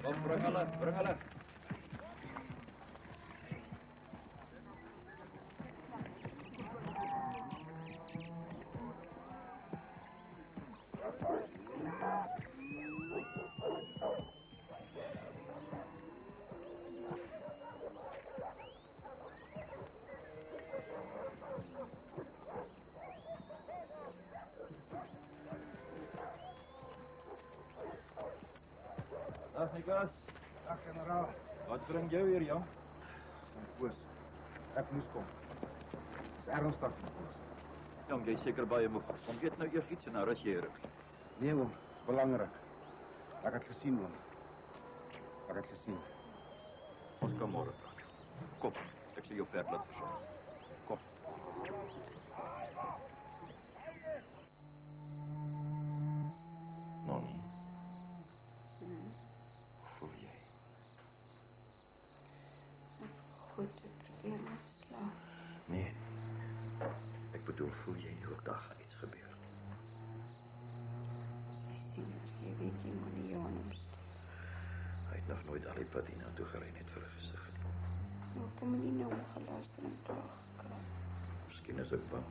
Kom, bring hulle. Dag, Nicolas. Dag, generaal. Wat bring jou hier, Jan? Koos, ek moes kom. Het is ernstig, Koos. Jong, jy is seker baie moeg. Kom eet nou eers iets en dan rus jy rug. Nee, oom, belangrik. Ek het gesien, oom. Ek het gesien. Ons kan môre praat. Kom, ek sal jou ver laat versorg. Kom. Nonnie. Voel jy? Goed, ek probeer maar slaap. Nee. Ek bedoel, voel jy hoe daar gaan iets gebeur? Sy sien jy weet jy moet nie aan hom stuur. Hy het nog nooit al die pad hiernatoe gery net vir 'n gesig het. Nou kom hy nie nou geluister en klaar gekry. Miskien is ek bang.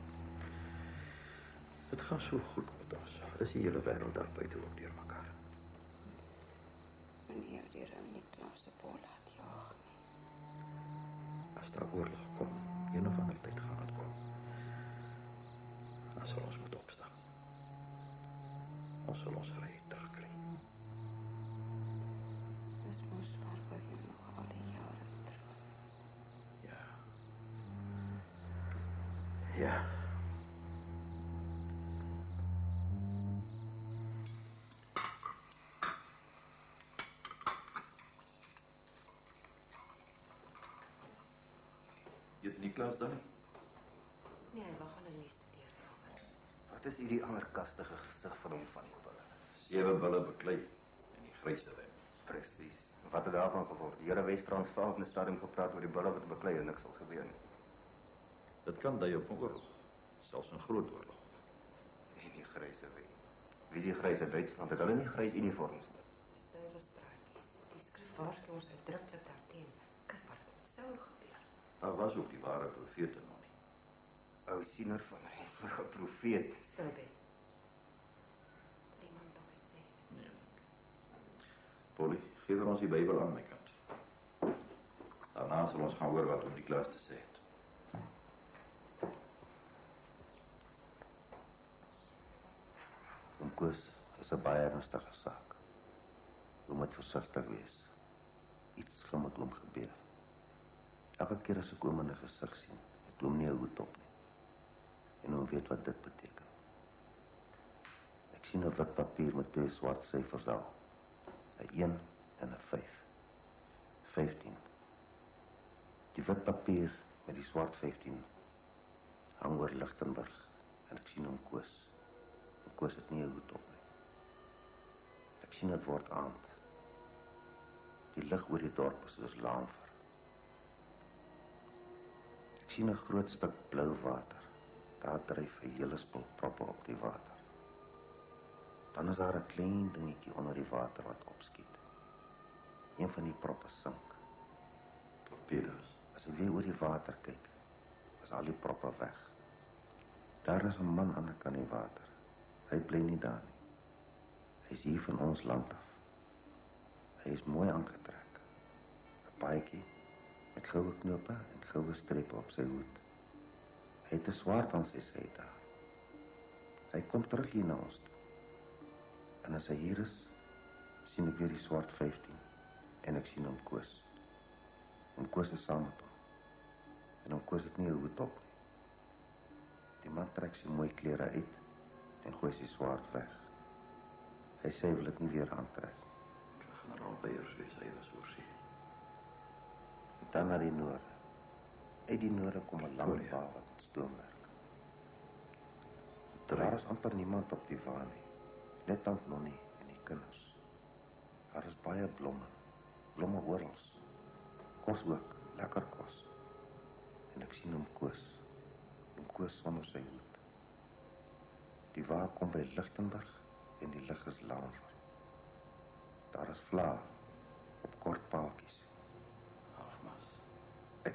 Het gaan so goed met ons. Is die hele wêreld daar buite ook deur mekaar. Meneer die ram nie klaar se bol laat jaag nie. As daar oorlog kom, een of ander tyd gaan het kom. Dan sal ons moet opstaan. Ons sal ons reg terugkry. Dis mos waar jy nog al die jare terug. Ja. Ja. Jy het Nicolas dan nie? Nee, hy wag aan 'n nuus studeerkamer. Wat is hierdie anderkastige gesig van hom van die bulle? 7 bulle beklei in die gryse wyn. Presies. Wat het daarvan geword? Die hele Wes-Transvaal het in die stadium gepraat oor die bulle wat beklei en niks sal gebeur nie. Dit kan dui op 'n oorlog, selfs 'n groot oorlog. En die gryse wyn. Wie is die gryse Duitsland? Het hulle nie grys uniforms nie? Stuiverstraatjies. Die skrif waarsku ons uitdruklik daarteen. Kyk wat sou gebeur. Daar was ook die ware profete nog nie. Ou siener van my, 'n profeet. Stilbe. Die man nog iets sê. Nee. Polly, gee vir ons die Bybel aan my kant. Daarna sal ons gaan hoor wat die klas te sê het. Oom Koos, is 'n baie ernstige saak. Oom moet versigtig wees. Iets gaan met oom gebeur. Elke keer as ek oom in 'n gesig sien, het oom nie 'n hoed op nie. En oom weet wat dit beteken. Ek sien 'n wit papier met 2 swart syfers daar. 'n 1 en 'n 5. 15. Die wit papier met die swart 15 hang oor Lichtenburg en ek sien hom Koos. En Koos het nie 'n hoed op nie. Ek sien dit word aand. Die lig oor die dorp is soos laamver. Ek sien 'n groot stuk blou water. Daar dryf 'n hele spul proppe op die water. Dan is daar 'n klein dingetjie onder die water wat opskiet. Een van die proppe sink. Torpedo's. As jy weer oor die water kyk, is al die proppe weg. Daar is 'n man aan die kant die water. Hy bly nie daar nie. Hy is hier van ons land af. Hy is mooi aangetrek. 'n Baadjie met goue knope en goue strepe op sy hoed. Hy het 'n swaard aan sy sy daar. Hy kom terug hier na ons toe. En as hy hier is, sien ek weer die swart 15 en ek sien hom Koos. Hom Koos is saam met hom. En hom Koos het nie 'n hoed op nie. Die man trek sy mooi klere uit en gooi sy swaard weg. Hy sê hy wil dit nie weer aantrek. Generaal Beyers wees, hy was oorsee. En dan na die noorde. Uit die noorde kom 'n lang wa wat stoomwerk. Daar is amper niemand op die wa nie. Net tant Nonnie en die kinders. Daar is baie blomme oral. Kos ook, lekker kos. En ek sien hom Koos sonder sy hoed. Die wa kom by Lichtenburg en die lig is laamver. Daar is vlae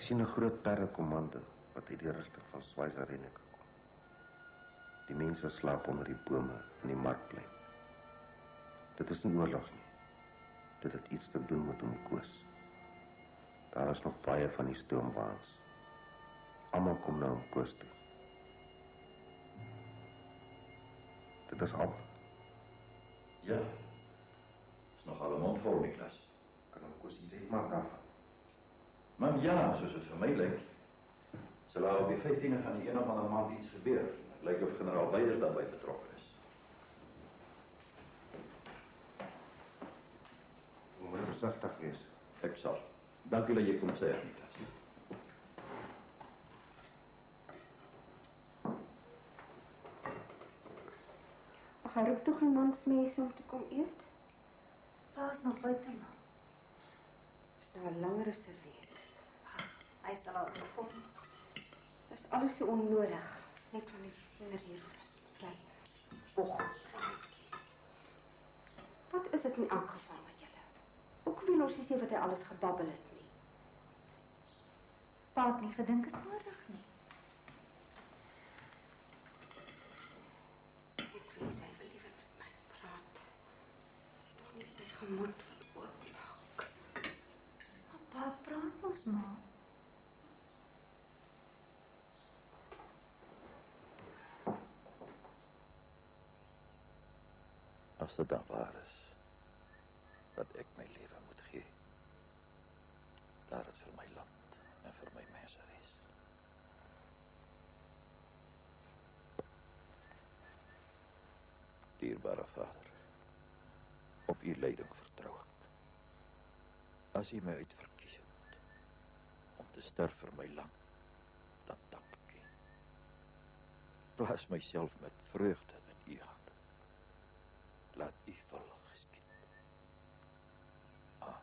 sien 'n groot perdekommando wat uit die rigting van Swaziland kom. Die mense slaap onder die bome in die markplein. Dit is nie oorlog nie. Dit het iets te doen met Umkosi. Daar is nog baie van die stoomwaans. Almal kom na Umkosi toe. Dit is al. Ja. Is nog al 'n mond vol, Niklas. Kan Umkosi sê maar daarvan. Maar ja, soos het vir my lyk, sal daar op die 15e van die een of ander maand iets gebeur. Het lyk of generaal Beiders daarbij betrokken is. We moet versigtig wees. Ek sal. Dankie dat jy kom sê, Niklas. Ag, hy roep tog die mansmense om te kom eet? Pa is nog buite, ma. Is nou langer as 'n week. Hy sal al kom. Dit is alles so onnodig. Net van die siener hier is klein. Och, praatjies. Wat is dit in elk geval met julle? Ook wil ons nie sê wat hy alles gebabbel het nie. Pa het nie gedink is nodig nie. Ek wens hy wil liever met my praat. Sy tog nie sy gemoed wil oopmaak. Pa praat mos maar. As dit dan waar is, dat ek my lewe moet gee, laat het vir my land en vir my mense wees. Dierbare Vader, op u leiding vertrou ek. As u my uitverkies het, om te sterf vir my land, dan dank ek u. Plaas myself met vreugde in u hande. Laat u wil geskied. Amen.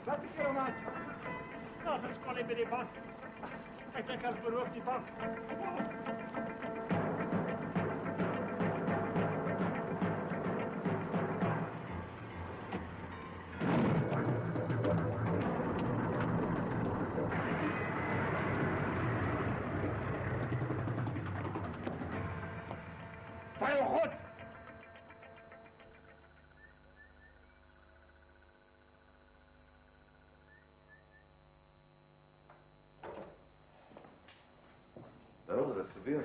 Wat is er aan? Dat is gewoon bij die bank. Ik denk als beroofd die bank. Heel goed. Wel, dat het gebeur.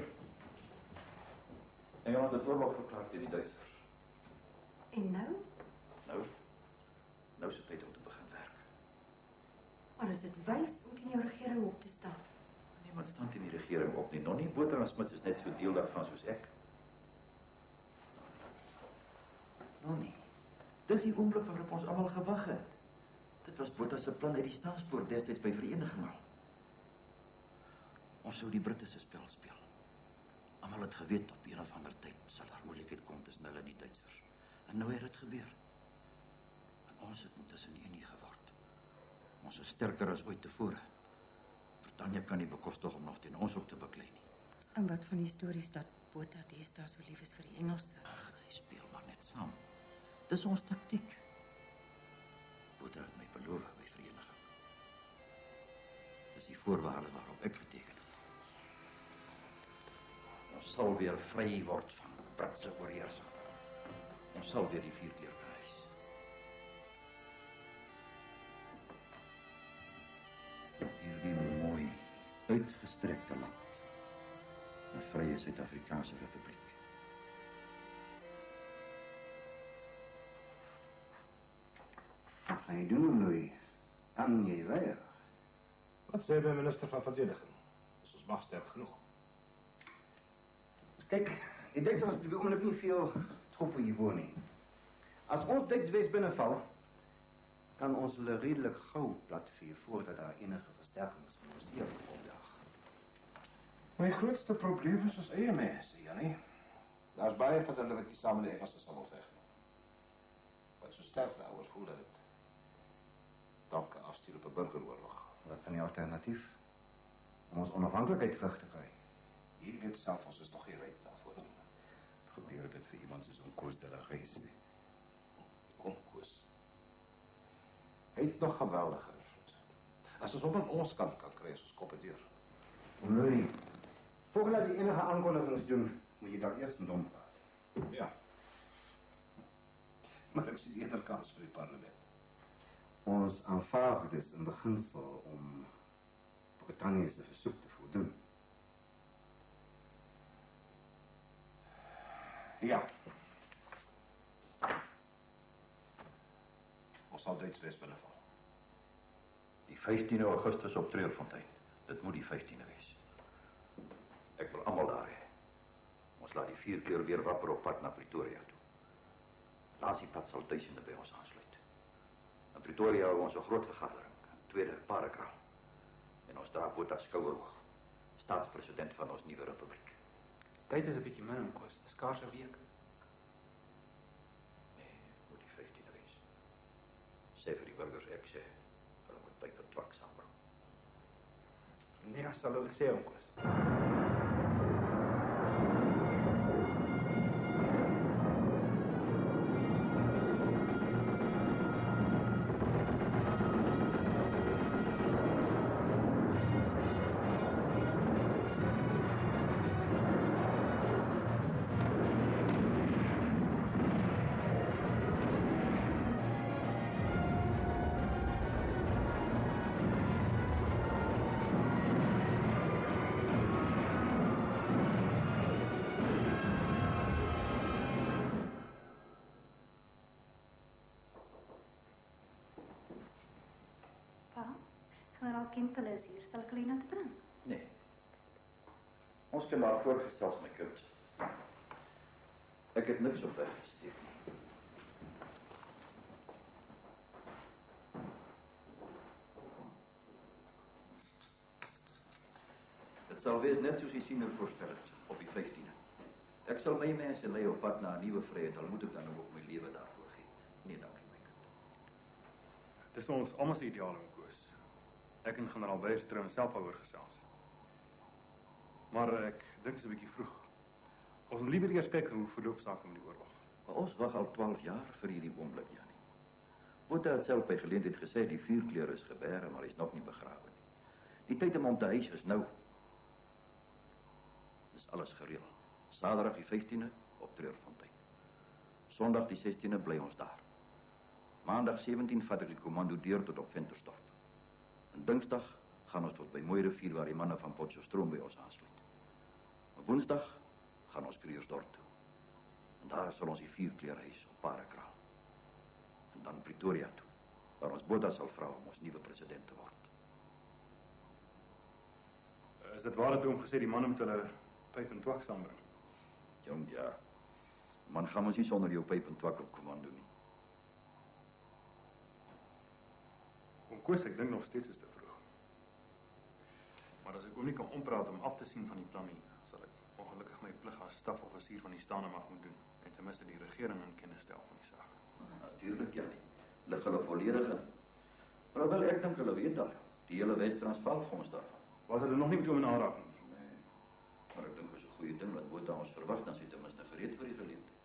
Engeland het oorlog verklaard teen die Duitsers. En nou? Nou is het tijd om te beginnen werken. Maar is dit wys om teen jou regering op te staan? Niemand staan teen die regering op nie. Nog nie Botha en Smits is net so deel daarvan soos ek. Nou nie. Dis die oomblik waarop ons almal gewag het. Dit was Botha se plan uit die staanspoort destyds by vereniging al. Ons sou die Britte se spel speel. Almal het geweet op een of ander tyd sal daar moeilikheid kom tussen hulle en die Duitsers. En nou het dit gebeur. En ons het intussen unie geword. Ons is sterker as ooit tevore. Britannia kan nie bekostig om nog teen ons ook te beklei nie. En wat van die stories dat Botha deesdae so lief is vir die Engelse? Ag, hy speel maar net saam. Dis ons taktiek. Botha het my beloof by vereniging. Dis die voorwaarde waarop ek geteken het. Ons sal weer vry word van Britse oorheersing. Ons sal weer die vierkleurige huis. uitgestrekte land. 'n vrye Suid-Afrikaanse Republiek. Wat gaan jy doen, Louis? Kan jy weier? Wat sê de minister van Verdediging? Is ons mag sterk genoeg? Kyk, die Duitsers was op die oomblik nie veel troepe hier woon nie. As ons Duitswes binnenval, kan ons hulle redelik gauw platvier voordat daar enige versterkings van ons hier opdaag. My grootste probleem is ons eie mense, Jannie. Daar's baie van hulle wat die saam met die Engelse sal opveg. Wat so sterk daaroor voel dat het dalk 'n afstuur op 'n burgeroorlog. Wat van die alternatief? Om ons onafhanklikheid terug te kry. Hier weet self ons is nog geen ryp daarvoor nie. Gebeur dit vir iemand soos Koos de la Reyse? Kom, Koos. Hy het nog geweldige invloed. As ons hom aan ons kant kan kry, is ons koppe deur. Louis, voordat jy enige aankondigings doen, moet jy daar eers dom praat. Ja. Maar ek sien eerder kans vir die parlement. Ons aanvaar dus in beginsel om Britannië se versoek te voldoen. Ja. Ons sal Duitswes binnenval. Die 15 Augustus op Treurfontein. Dit moet die 15e wees. Ek wil almal daar hê. Ons laat die 4 keer weer wapper op pad na Pretoria toe. Langs die pad sal duisende by ons aansluit. In Pretoria hou ons 'n groot vergadering, 'n tweede parekraal. En ons dra Botha skouerhoog, staatspresident van ons nuwe republiek. Tyd is 'n bietjie min, Koos. Dis skaars 'n week. Nee, moet die 15e wees. Sê vir die burgers ek sê, hulle moet pyp en twak saambring. Nee, sal hulle sê, Koos. Generaal Kempel is hier. Sal ek hulle hiernatoe bring? Nee. Ons kan maar voorgestels my kind. Ek het niks op weg gestuur nie. Dit sal wees net soos die siener voorspel het, op die 15e. Ek sal my mense lei op pad na 'n nuwe vryheid, al moet ek dan ook my lewe daarvoor gee. Nee, dankie my kind. Dis ons almal se ideaal, Koos. Ek en generaal Beyers het trouens self daaroor gesels. Maar ek dink dit is 'n bietjie vroeg. Ons moet liewer eers kyk hoe verloop sake met die oorlog. Maar ons wag al 12 jaar vir hierdie oomblik, Jannie. Botha het self by geleentheid gesê die vuurkleur is gebeere, maar hy's nog nie begrawe nie. Die tyd om hom te huis is nou. Dis alles gereël. Saterdag die 15e op Treurfontein. Sondag die 16e bly ons daar. Maandag 17 vat ek die kommando deur tot op Ventersdorp. En Dinsdag gaan ons tot by Mooirivier waar die manne van Potchefstroom by ons aansluit. Op Woensdag gaan ons Kriersdorp toe. En daar sal ons die vuurkleurhuis op Parekraal. En dan Pretoria toe, waar ons Botha sal vra om ons nuwe president te word. Is dit waar dat u hom gesê die manne moet hulle pyp en twak saambring? Jong, ja. Man gaan ons nie sonder jou pyp en twak op kommando nie. Koos, ek dink nog steeds is te vroeg. Maar as ek ook nie kan ompraat om af te sien van die plan nie, sal ek ongelukkig my plig as stafoffisier van die staande mag moet doen en ten minste die regering in kennis stel van die saak. Natuurlijk, Jannie. Lig hulle volledig in. Maar wel, ek dink hulle weet al. Die hele Wes-Transvaal vir ons daarvan. Was hulle nog nie met hom in aanraking nie? Nee. Maar ek dink dit is 'n goeie ding dat Botha ons verwag, dan sy ten minste gereed vir die geleentheid.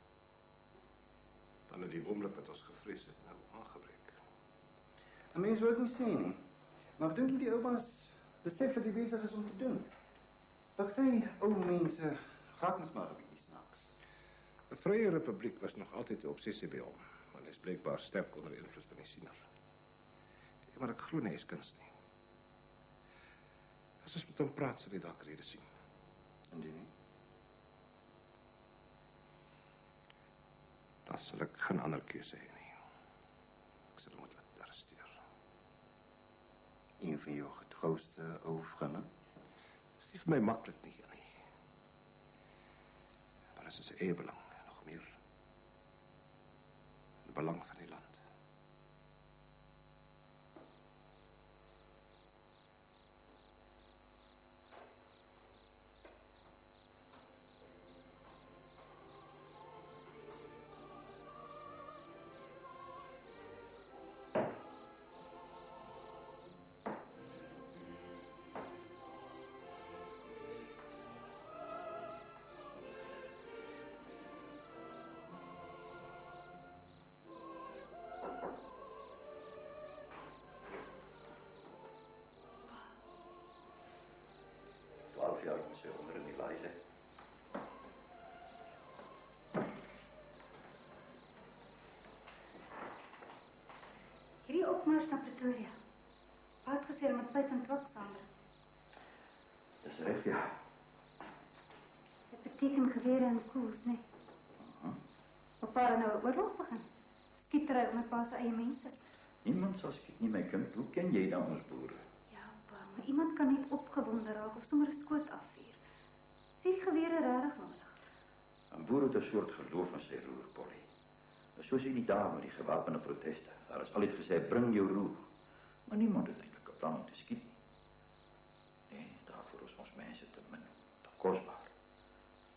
Dan het die oomblik wat ons gevrees het nou aangebreek. 'n Mens wil dit nie sê nie, maar ek dink die oupas besef wat die besig is om te doen. Party ou mense raak ons maar 'n bietjie snaaks. 'n Vrye republiek was nog altyd 'n obsessie by hom, want hy is blykbaar sterk onder invloed van die siener. Maar ek glo nie hy is kuns nie. As ons met hom praat, sal hy dalk rede sien. Indien nie? Dan sal ek geen ander keuse hê nie. Ek sal hom moet laat arresteer. Een van jou getrouwste ou vriende? Dit is nie vir my maklik nie, Jannie. Maar dit is sy eie belang, nog meer. Die belang van die land. Ja, ik moet ze onder in die lijzen. Hierdie opmars na Pretoria. Pa het gesê met pyp en twak saambring. Dat is recht, ja. Dit beteken gewere en koels, nee. Op pa nou 'n oorlog begin. Skietery op my pa se eie mense. Niemand zal skiet niet mijn kind. Hoe ken jij dan ons boeren? Ja, pa, maar iemand kan nie opgewonde raak of sommer 'n skoot afvuur. Is hierdie gewere regtig nodig? Een boer het een soort geloof in zijn roer, Polly. Soos in die dagen met die gewapende protesten. Daar is altijd gezegd, bring jou roer. Maar niemand het eindelijk een plan om te schieten. Nee, daarvoor is ons mensen te min, te kostbaar.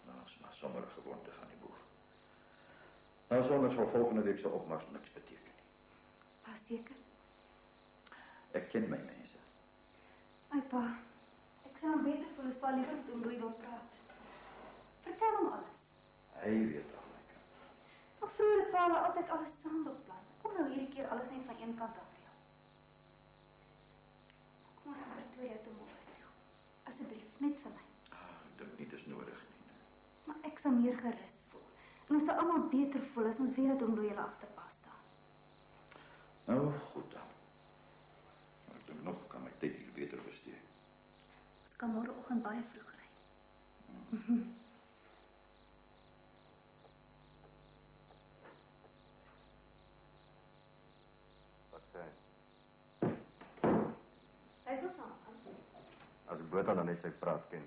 Dat is maar sommige gewoonte van die boer. Nou, zonder zal volgende week zo opmars niks betekenen. Pa, seker? Ik ken mijn mensen. My pa, ek sal hom beter voel as pa liever met hom wil praat. Vertel hom alles. Hij weet al, my kind. Maar vroeger het pa altyd alles saam beplan. Kom nou hierdie keer alles net van een kant af reël. Kom ons gaan Pretoria toe môre toe. Asseblief, net vir my. Ik denk niet, dat is nodig nie. Maar ek sal meer gerus voel. En ons sal almal beter voel as ons weet dat hom loyal agter pa staan. Nou, goed dan. Maar ik denk nog, ik kan mijn tijd hier beter besteden. Ons kan môreoggend baie vroeg ry. Wat sê hy? Hy sal saam gaan. As ek Botha dan net sy praat ken.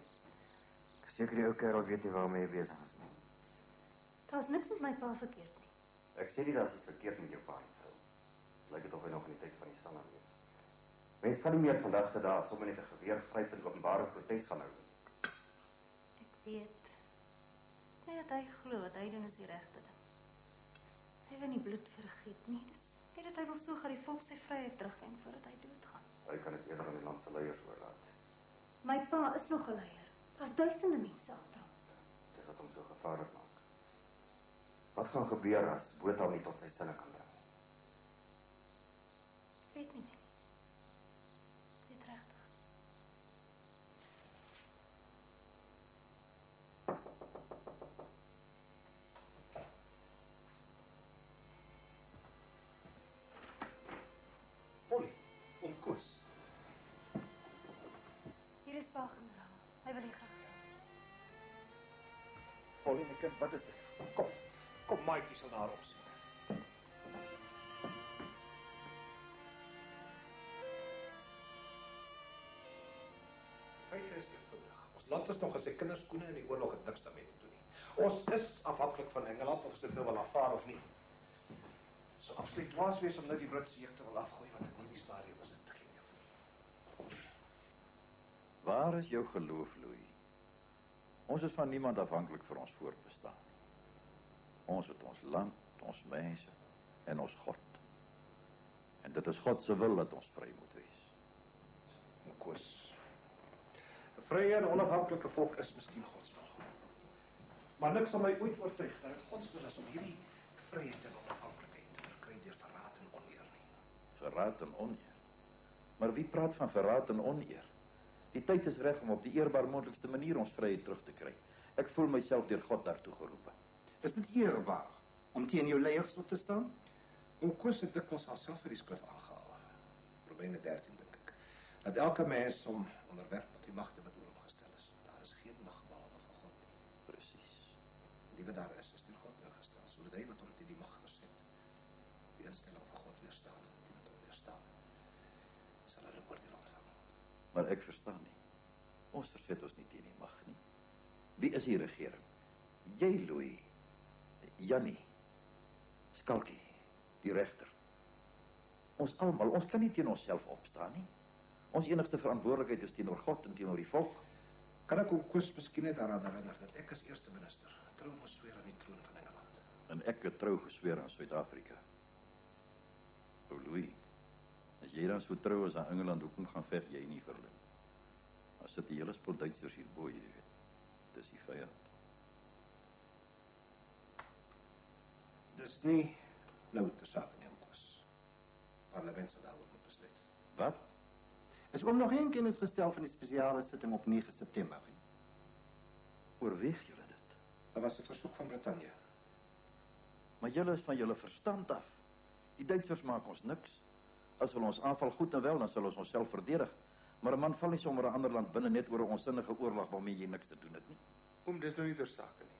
Ek is seker die ou kerel weet nie waarmee hy besig is nie. Daar's niks met my pa verkeerd nie. Ek sê nie daar's iets verkeerd met jou pa nie, vrou. Lyk dit of hy nog in die tyd van die sanne leef. Mense gaan nie meer vandag se dae sommer net 'n geweer gryp en openbare protes gaan hou nie. Ek weet. Dis net dat hy glo wat hy doen is die regte ding. Hy wil nie bloed vergiet nie. Dis net dat hy wil so gou die volk sy vryheid terugwen voordat hy doodgaan. Hy kan dit eerder aan die land se leiers oorlaat. My pa is nog 'n leier. Daar's duisende mense agter hom. Dis wat hom so gevaarlik maak. Wat gaan gebeur as Botha nie tot sy sinne kan bring nie? Ek weet nie. Dit regtig. Polly, om Koos. Hier is pa generaal. Hy wil nie graag sien. Polly, my kind, wat is dit? Kom, Maatjie sal na haar opsien. Feite is eenvoudig. Ons land is nog as sy kinderskoene in die oorlog het niks daarmee te doen nie. Ons is afhanklik van Engeland of ons dit nou wil aanvaar of nie. So absoluut dwaas wees om nou die Britse juk te wil afgooi wat in hierdie stadium is dit geen nie. Waar is jouw geloof, Louis? Ons is van niemand afhankelijk voor ons voortbestaan. Ons het ons land, ons mensen en ons God. En dit is God se wil dat ons vrij moet wees. Koos. 'n Vrye en onafhanklike volk is miskien God se wil. Maar niks sal my ooit oortuig dat dit God se wil is om hierdie vryheid en onafhanklikheid te verkry deur verraad en oneer nie. Verraad en oneer. Maar wie praat van verraad en oneer? Die tyd is reg om op die eerbaar moontlikste manier ons vryheid terug te kry. Ek voel myself deur God daartoe geroepe. Is dit eerbaar om teen jou leiers op te staan? Koos het dikwels haarself vir die skrif aangehaal. Romeine 13 dink ek. Dat elke mens hom onderwerp tot die magte wat oor hom gestel is. Daar is geen mag behalwe van God nie. Precies. Die wat daar is deur God ingestel, sodat hy wat hom teen die mag verset, die instelling van God weerstaan, die wat hom weerstaan, sal hulle oordeel ontvang. Maar ek verstaan nie. Ons verset ons nie teen die mag nie. Wie is die regering? Jy, Louis, Jannie, Skalkie, die regter. Ons almal, ons kan nie teen onsself opstaan nie. Ons enigste verantwoordelikheid is teenoor God en teenoor die volk. Kan ek ook Koos miskien net daaraan herinner dat ek as eerste minister trou gesweer aan die troon van Engeland. En ek het trou gesweer aan Suid-Afrika. O, Louis, as jy dan so trou is aan Engeland, hoekom gaan veg jy nie vir hulle? As sit die hele spul Duitsers hierbo, jy weet. Dis die vyand. Dis nie nou te saak nie, Koos. Parlement sal daaroor moet besluit. Wat? Is ook nog geen kennis gestel van die spesiale sitting op 9 September. Oorweeg julle dit? Dat was 'n versoek van Brittanje. Maar julle is van julle verstand af. Die Duitsers maak ons niks. As hulle ons aanval goed en wel, dan sal ons onsself verdedig. Maar 'n man val nie sommer 'n ander land binne net oor 'n onsinnige oorlog waarmee jy niks te doen het nie. Dis nou nie ter sake nie.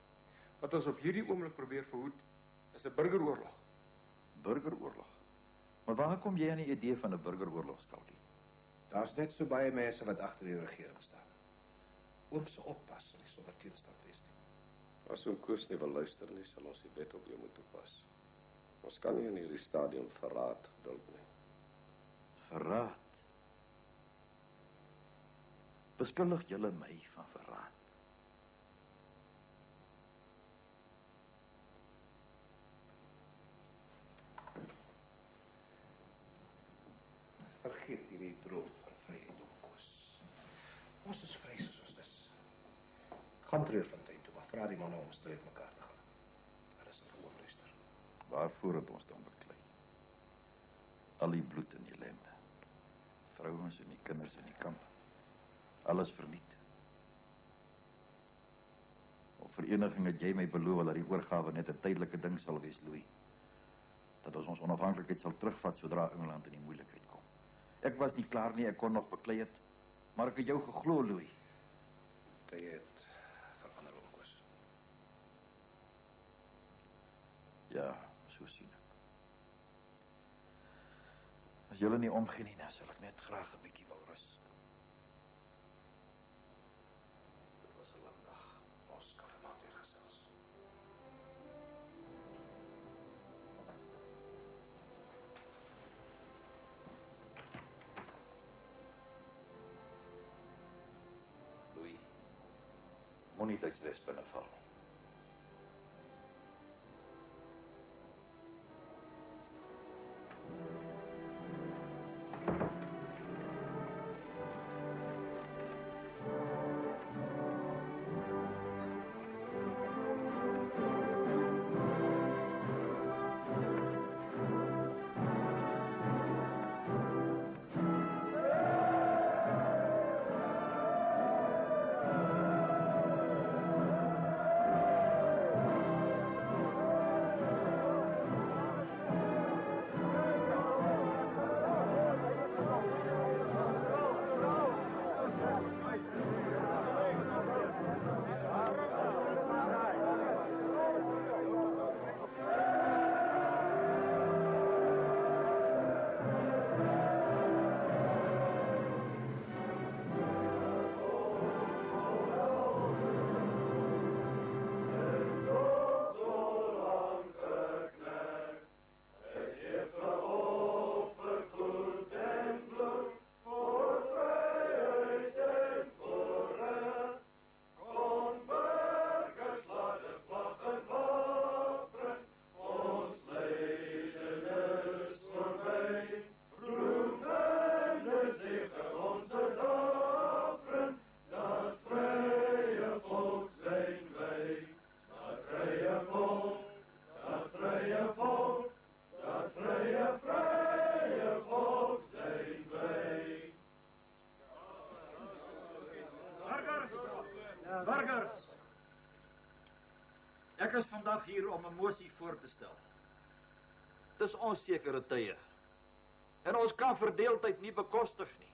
Wat ons op hierdie oomblik probeer verhoed, is 'n burgeroorlog. Burgeroorlog? Maar waar kom jy aan die idee van 'n burgeroorlog, Skalkie? Daar's net so baie mense wat agter die regering staan. Oom se oppas sal nie sonder teenstand wees nie. As oom Koos nie wil luister nie, sal ons die wet op jou moet toepas. Ons kan nie in hierdie stadium verraad dink nie. Verraad? Beskuldig julle my van verraad? Vergeet hierdie droom van vryheid, oom Koos. Ons is vry soos ons is. Gaan Treurfontein toe, maar vra die manne om stryd mekaar te gaan. Hulle sal gewoon luister. Waarvoor het ons dan beklei? Al die bloed en ellende. Vrouens en die kinders in die kamp. Alles verniet. Op vereniging het jy my beloof dat die oorgawe net 'n tydelike ding sal wees, Louis. Dat ons onafhanklikheid sal terugvat sodra Engeland in die moeilikheid kom. Ek was nie klaar nie, ek kon nog beklei het. Maar ek het jou geglo, Louis. Jy het verander, oom Koos. Ja, so sien ek. As julle nie omgee nie, dan sal ek net graag 'n bietjie wou rus. Dit was 'n lang dag. Ons kan vanavond weer gesels. Louis, moenie Duitswes binneval nie. Burgers, ek is vandag hier om 'n mosie voor te stel. Dis onsekere tye. En ons kan verdeeldheid nie bekostig nie.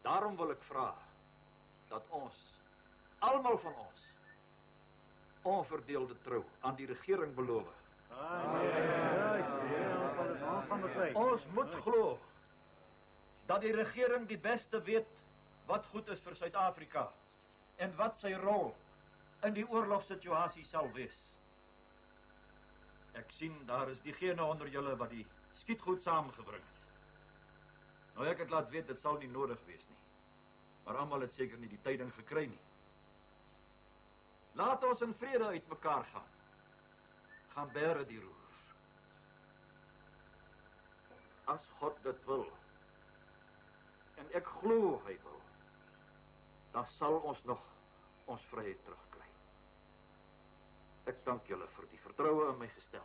Daarom wil ek vra dat ons, almal van ons, onverdeelde trou aan die regering beloof. Ons moet glo dat die regering die beste weet wat goed is vir Suid-Afrika en wat sy rol in die oorlogssituasie sal wees. Ek sien daar is diegene onder julle wat die skietgoed saamgebring het. Nou ek het laat weet dit sal nie nodig wees nie. Maar almal het seker nie die tyding gekry nie. Laat ons in vrede uit mekaar gaan. Gaan bære die roers. As God dit wil, en ek glo hy wil, dan sal ons nog ons vryheid terugkry. Ek dank julle vir die vertroue in my gestel.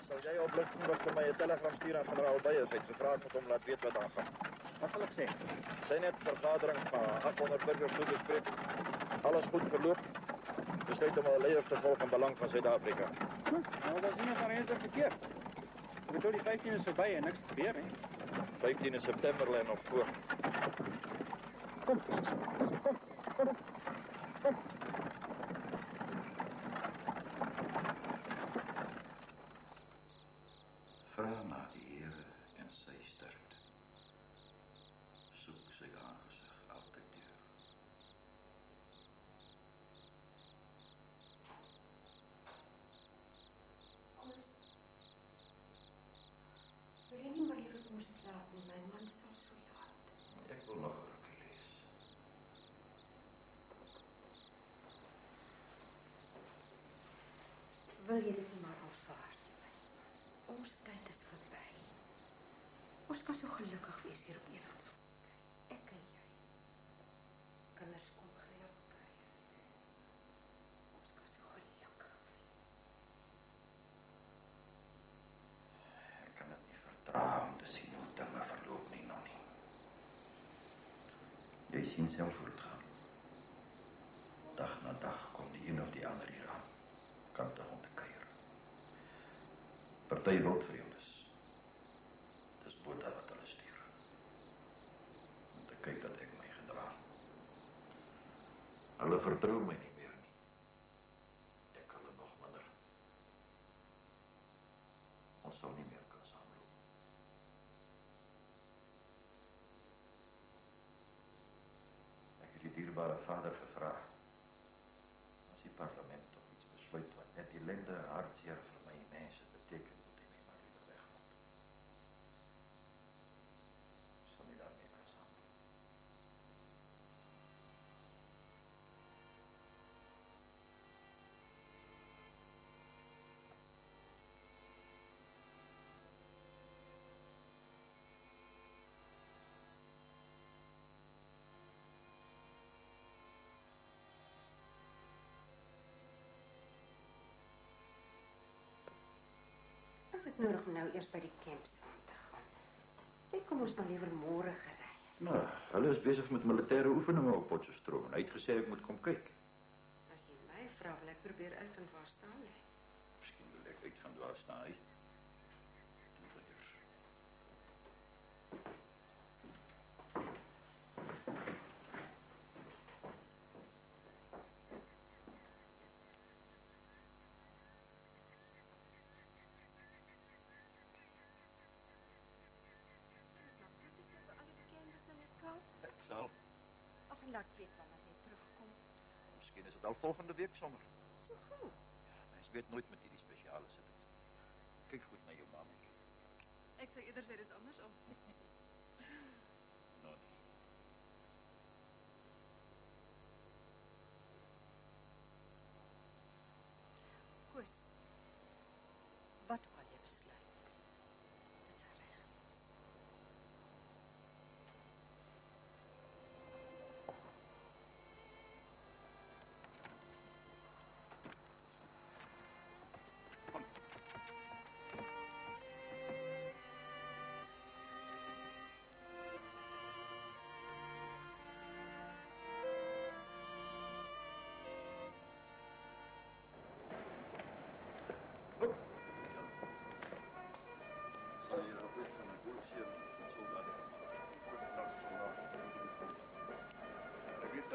Sal jy opligting wat vir my 'n telegram stuur aan generaal Beyers? Hy het gevra het om laat weet wat aangaan. Wat sal ek sê? Sy net vergadering van 800 burgers toe bespreek. Alles goed verloop. Besluit om al leiers te volg in belang van Suid-Afrika. Nou, dat is nie van eens verkeerd. Ek bedoel, die 15 is verby en niks gebeur, hè? 15 September lê nog voor. Kom. Vra na die Here en sy sterkte. Soek sy aangesig altyd deur. Wil jy nie maar liever kom slaap nie, my man sal so laat. Ek wil nog 'n rukkie lees. Wil jy dit nie maar aanvaar? Ons tyd is verby. Ons kan so gelukkig wees hier op Elands. Ek en jy. Kinders kom gereeld by. Ons kan so gelukkig wees. Ek kan dit nie vertra om te sien hoe dinge verloop nie, Nonnie. Jy sien self hoe het gaan. Dag na dag kom die een of die ander hier aan. Kante om te kuier. Party wildvreemdes. Dis bote wat hulle stuur. Om te kyk dat ek my gedra. Hulle vertrou my nie meer nie. Ek hulle nog minder. Ons sal nie meer kan saamloop. Ek het die dierbare Vader gevra. As die parlement op iets besluit wat net die ellende en hartseer vir my mense beteken, moet hy my maar liever wegvat. Ek sal nie daarmee kan saamloop. Is dit nodig om nou eers by die camps aan te gaan? Jy kom ons maar liewer môre gery. Nou, hulle is besig met militêre oefeninge op Potchefstroom en hy het gesê ek moet kom kyk. As jy my vra, wil ek probeer uitvind waar staan hy. Miskien wil ek uit gaan waar staan hy. Liever eers. Ek sal. Ag, en laat weet wanneer jy terugkom. Miskien is dit al volgende week sommer. So gou. Ons weet nooit met hierdie spesiale sittings nie. Kyk goed na jou mametjie. Ek sê eerder sê dis andersom. Nou nie. Koos. Wat kan jy besluit? Dit sal reg wees. Sal jy nou ooit van 'n boerseun soldaat gemaak? Ek weet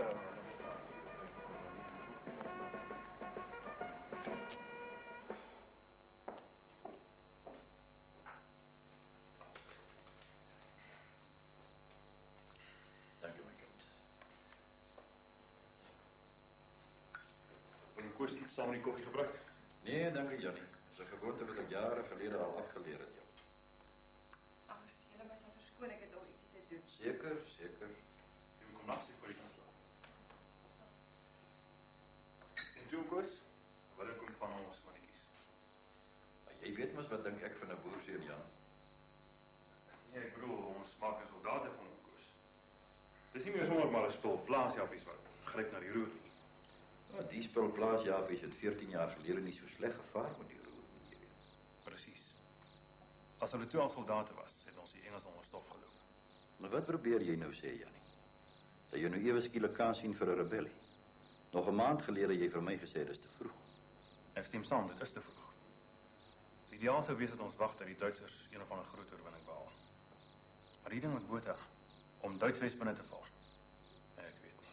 Dankie my kind. Wil jy Koos iets saam met die koffie gebruik? Nee, dankie Jannie. Dis 'n gewoonte wat ek jare gelede al afgeleer het. Ag, as julle my sal verskoon, ek het al ietsie te doen. Seker, seker. Jy moet kom nasie voor die kan slaap. En toe Koos, wat ek kom van ons mannetjies? Maar jy weet mos wat dink ek van 'n boerseun, Jan? Nee, ek bedoel, ons maak 'n soldate van hom, Koos. Dis nie meer sommer maar 'n spul plaasjappies wat gryp na die roer nie. Nou, die spul plaasjapies het 14 jaar gelede nie so sleg gevaar met die roer nie, jy weet. Presies. As hulle toe al soldate was, het ons die Engels onder stof geloop. Maar wat probeer jy nou sê, Jannie? Dat jy nou ewe skielik kan sien vir 'n rebellie? Nog 'n maand gelede jy vir my gesê dis te vroeg. Ek stem saam, dit is te vroeg. Die ideaal sou wees dat ons wag dat die Duitsers een of ander groot oorwinning behaal. Maar die ding met Botha, om Duits-Wes binne te val, ek weet nie.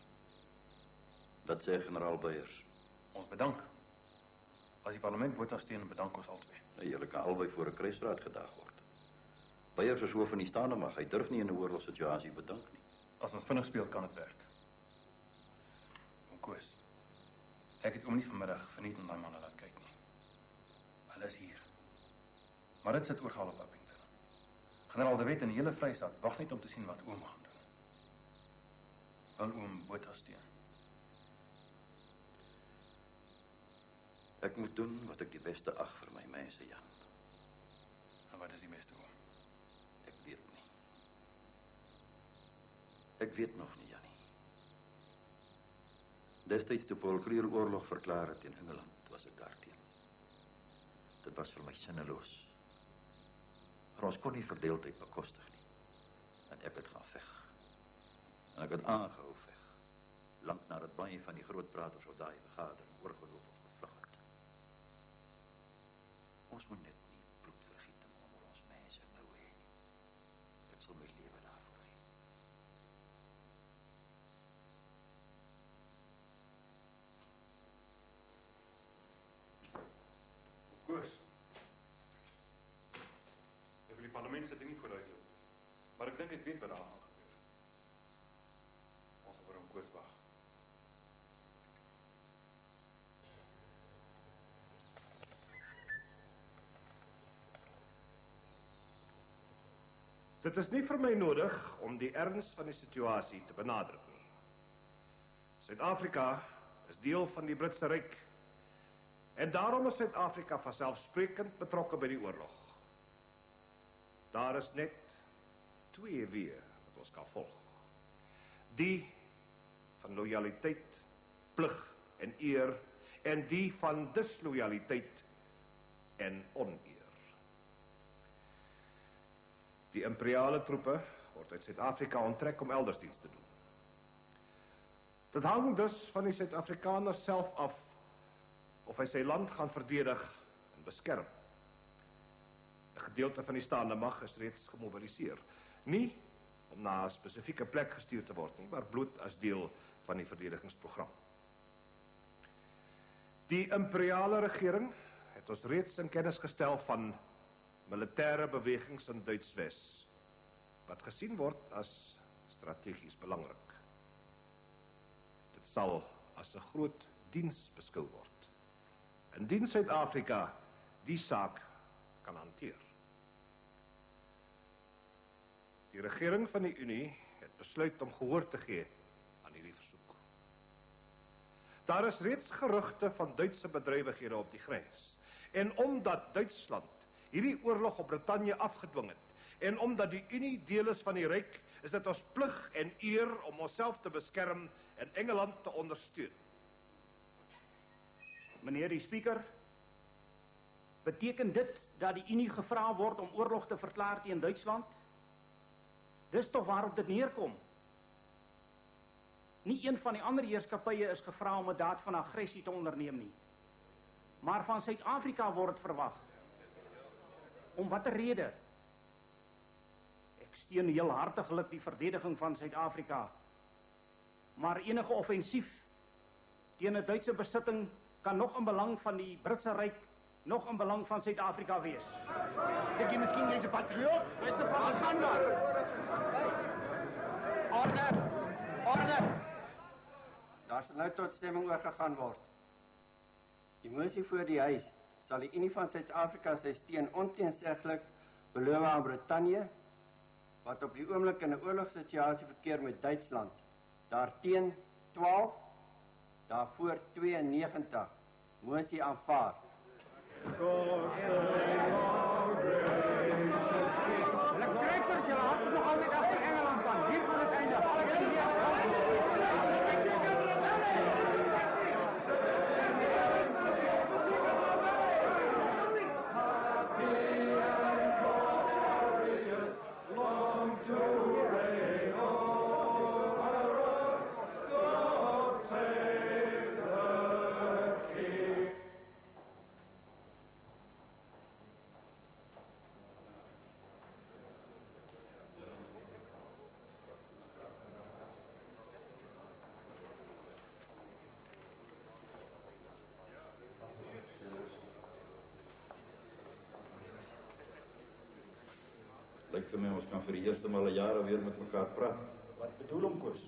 Wat sê generaal Beyers? Ons bedank. As die parlement Botha steun, bedank ons albei. Nou, julle kan albei voor 'n kruisraad gedaag word. Beyers is hoof van die staande mag. Hy durf nie in 'n oorlogssituasie bedank nie. As ons vinnig speel, kan dit werk. Koos, ek het oom nie vanmiddag verniet om daai manne laat kyk nie. Hulle is hier. Maar dit sit oorgehaal op Appington. Generaal De Wet en die hele Vrystaat wag net om te sien wat oom gaan doen. Wil oom Botha steun? Ek moet doen wat ek die beste ag vir my mense, Jan. En wat is die beste oom? Ek weet nie. Ek weet nog nie, Jannie. Destyds toe Paul Kruger oorlog verklaar het teen Engeland, was ek daarteen. Dit was vir my sinneloos. Maar ons kon nie verdeeldheid bekostig nie. En ek het gaan veg. En ek het aangehou veg. Lank nadat baie van die groot praters op daai vergadering oorgeloop of gevlug het. Ons moet net nie bloedvergieting onder ons mense nou hê nie. Ek sal my lewe daarvoor gee. Koos. Ek wil die parlement sit nie vooruit loop. Maar ek dink ek weet wat daar gaan gebeur. Ons sal vir hom Koos wag. Dit is nie vir my nodig om die erns van die situasie te benadruk nie. Suid-Afrika is deel van die Britse Ryk. En daarom is Suid-Afrika vanselfsprekend betrokke by die oorlog. Daar is net twee weë wat ons kan volg. Die van lojaliteit, plig en eer, en die van disloyaliteit en oneer. Die imperiale troepe word uit Suid-Afrika onttrek om elders diens te doen. Dit hang dus van die Suid-Afrikaner self af of hy sy land gaan verdedig en beskerm. 'n Gedeelte van die staande mag is reeds gemobiliseer. Nie om na 'n spesifieke plek gestuur te word nie, maar bloot as deel van die verdedigingsprogram. Die imperiale regering het ons reeds in kennis gestel van militêre bewegings in Duits-Wes, wat gesien word as strategies belangrik. Dit sal as 'n groot diens beskou word. indien Suid-Afrika die saak kan hanteer. Die regering van die Unie het besluit om gehoor te gee aan hierdie versoek. Daar is reeds gerugte van Duitse bedrywighede op die grens. En omdat Duitsland hierdie oorlog op Brittanje afgedwing het, en omdat die Unie deel is van die Ryk, is dit ons plig en eer om onsself te beskerm en Engeland te ondersteun. Meneer die Speaker, beteken dit dat die Unie gevra word om oorlog te verklaar teen Duitsland? Dis toch waarop dit neerkom. Nie een van die ander heerskappye is gevra om 'n daad van aggressie te onderneem nie. Maar van Suid-Afrika word het verwag. Om watter rede? Ek steun heel hartiglik die verdediging van Suid-Afrika. Maar enige offensief teen 'n Duitse besitting kan nog in belang van die Britse Ryk, nog in belang van Suid-Afrika wees. Dink jy miskien jy's 'n patrioot? Jy's 'n propaganda. Orde! Orde! Daar sal nou tot stemming oorgegaan word. Die mosie voor die huis sal die Unie van Suid-Afrika sy steun onteenseglik beloof aan Brittanje, wat op die oomblik in 'n oorlogssituasie verkeer met Duitsland. Daarteen 12, daarvoor 92. Mosie aanvaar. Hulle kruipers, julle hart nog altyd agter Engeland aan. Hier van het einde. Lyk vir my ons kan vir die eerste maal in jare weer met mekaar praat. Wat bedoel hom, Koos?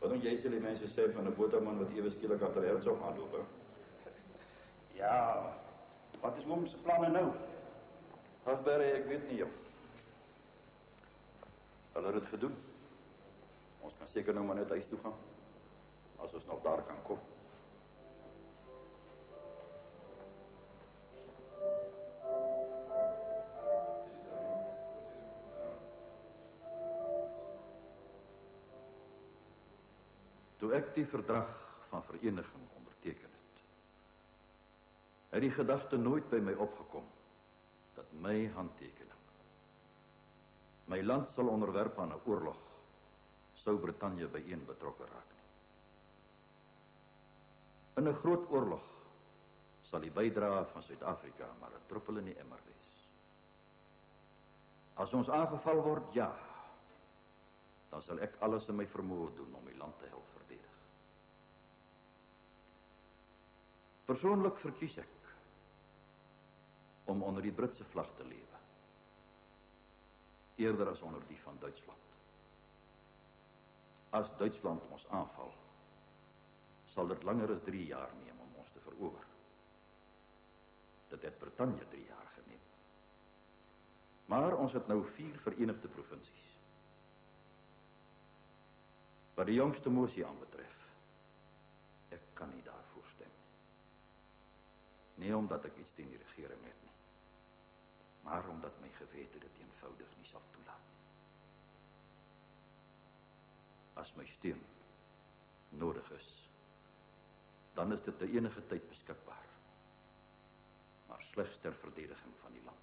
Wat doen jy sê die mense sê van 'n boterman wat ewe skielik agter Herzog aanloop? Ja, wat is oom se planne nou? Ag Barry, ek weet nie jou. Hulle het dit gedoen. Ons kan seker nou maar net huis toe gaan. As ons nog daar kan kom. Toe ek die verdrag van vereniging onderteken het die gedagte nooit by my opgekom dat my handtekening my land sal onderwerp aan 'n oorlog sou Brittanje byeen betrokke raak nie. In 'n groot oorlog sal die bydrae van Suid-Afrika maar 'n druppel in die emmer wees. As ons aangeval word, ja, dan sal ek alles in my vermoë doen om die land te help verdedig. Persoonlik verkies ek om onder die Britse vlag te lewe, eerder as onder die van Duitsland. As Duitsland ons aanval, sal dit langer as 3 jaar neem om ons te verower. Dit het Brittanje 3 jaar geneem. Maar ons het nou 4 verenigde provinsies. Wat die jongste mosie aanbetref, ek kan nie daarvoor stem. Nie omdat ek iets teen die regering het nie, maar omdat my gewete dit eenvoudig nie sal toelaat nie. As my steun nodig is, dan is dit te enige tyd beskikbaar, maar slegs ter verdediging van die land.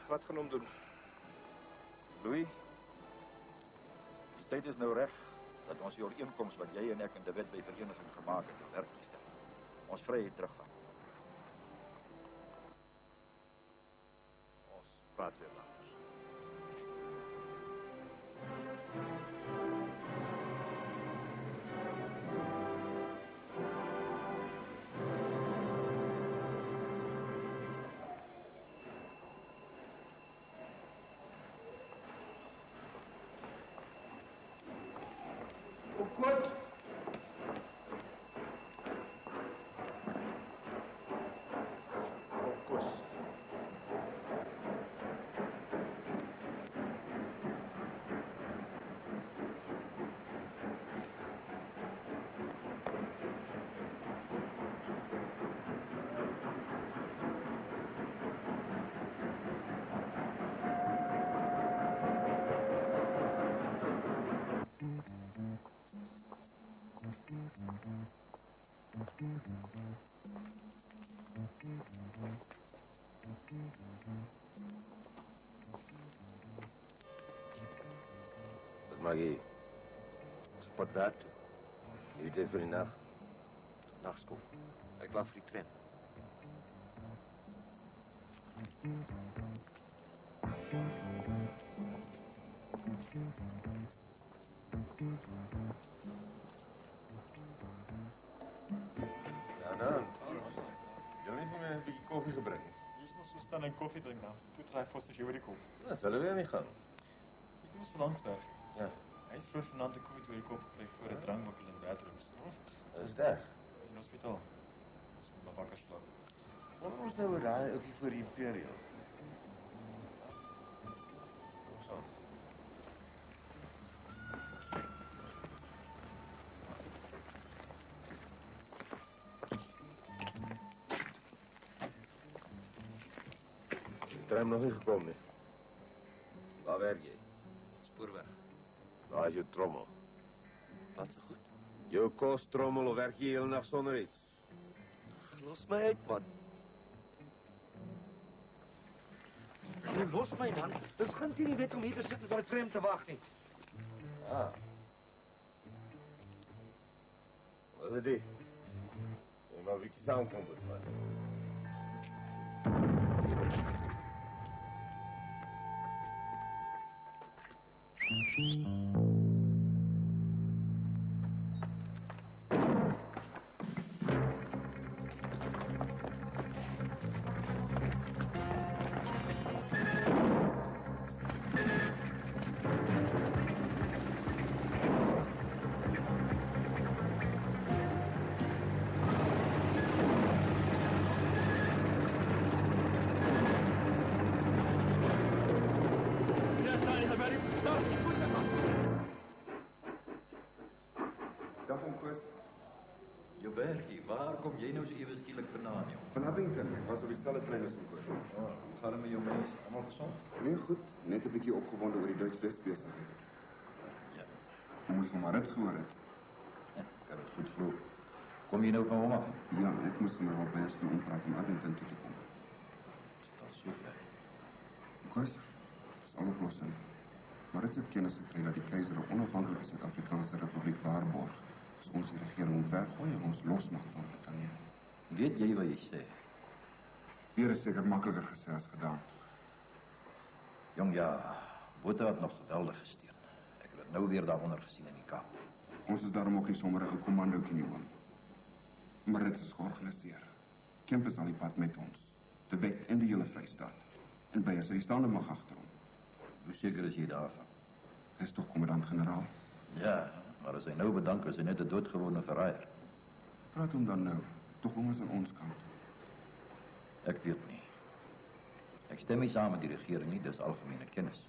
wat gaan hom doen? Louis, die tyd is nou reg dat ons die ooreenkoms wat jy en ek in de wet by vereniging gemaak het, in werking stel. Ons vryheid terugvat. Ons praat weer later. Koos. Wat maak jy? Ons pad werk toe. Jy tyd vir die nag? Nagskool. Ek wag vir die tram. Ja, dan. Jy het nie vir my 'n bietjie koffie gebring nie. Jy is nog so staan en koffie drink nou. Goed ry vir sy oor die kop. Nou, sal hulle weer nie gaan. Ek moes Landsberg. Ja. Hy is vroeg vanaand 'n koffie oor die kop gekry voor 'n drankwinkel in Bedrooms. Dat is reg. Dis in die hospitaal. Ons moet maar wakker slaap. Wat ons nou oor daai ouetjie voor die Imperial? So. Die tram nog nie gekom nie. Waar werk jy? Spoorweg. Waar is jou trommel? Wat so goed. Jou kos trommel of werk jy heel nag sonder iets? Los my uit, man. Jy los my, man. Dis geen teen die wet om hier te sit en vir 'n tram te wag nie. Ah. Wat is dit? Jy maar 'n bietjie saamkom met my. Dag om Koos. Jobergie, waar kom jy nou so ewe skielik vandaan, jong? Van Abington, ek was op dieselfde trein as om Koos. Hoe gaan dit met jou mens? Almal gesond? Nee, goed. Net 'n bietjie opgewonde oor die Duits Wesbesigheid. Ja. Jy moes van Marits gehoor het. Ja, ek kan dit goed glo. Kom jy nou van hom af? Ja, ek moes generaal Beyers gaan ompraat om Abington toe te kom. Dit is so ver. Koos, dis al oplossing. Marits het kennis gekry dat die keiser 'n onafhanklike Suid-Afrikaanse republiek waarborg. As ons die regering omvergooi en ons losmaak van Brittanje. Weet jy wat jy sê? Weer is seker makliker gesê as gedaan. Jong, ja, Botha het nog geweldig gesteun. Ek het dit nou weer daaronder gesien in die Kaap. Ons is daarom ook nie sommer 'n ou kommandootjie nie, oom. Marits is georganiseer. Kemp is al die pad met ons. De Wet en die hele Vrystaat. En by sy staande mag agter hom. Hoe seker is jy daarvan? Hy is tog kommandant-generaal. Ja, maar as hy nou bedank is hy net 'n doodgewone verraaier. Praat hom dan nou. Tog hom is aan ons kant. Ek weet nie. Ek stem nie saam met die regering nie, dis algemene kennis.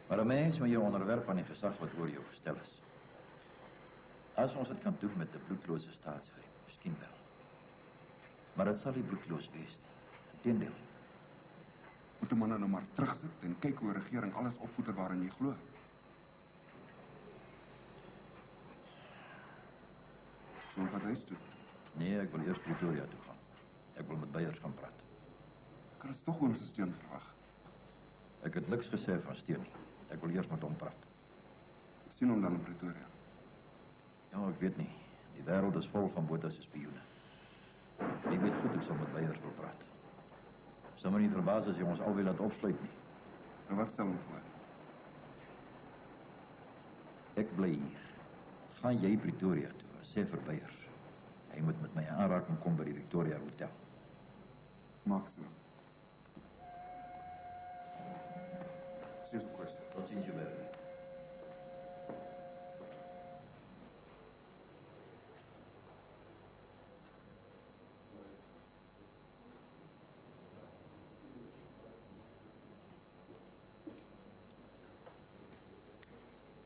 Maar 'n mens moet jou onderwerp aan die gesag wat oor jou gestel is. As ons dit kan doen met 'n bloedlose staatsgreep, miskien wel. Maar dit sal nie bloedloos wees nie. Inteendeel. Moet 'n man nou maar terugsit en kyk hoe 'n regering alles opvoeder waarin jy glo. Zullen we wat huis toe? Nee, ek wil eers Pretoria toe gaan. Ek wil met Beyers gaan praat. Kan ons tog ons steun verwag. Ek het niks gesê van steun nie. Ek wil eers met hom praat. Sien hom dan in Pretoria. Ja, ek weet nie. Die wêreld is vol van Botha se spioene. Ek weet goed ek sal met Beyers wil praat. Sal my nie verbaas as jy ons albei laat opsluit nie. En wat stel hom voor? Ek bly hier. Gaan jy Pretoria toe, sê vir Beyers. Hy moet met my in aanraking kom by die Victoria Hotel. Maak so. Sies op kwestie. Tot ziens, Juberg.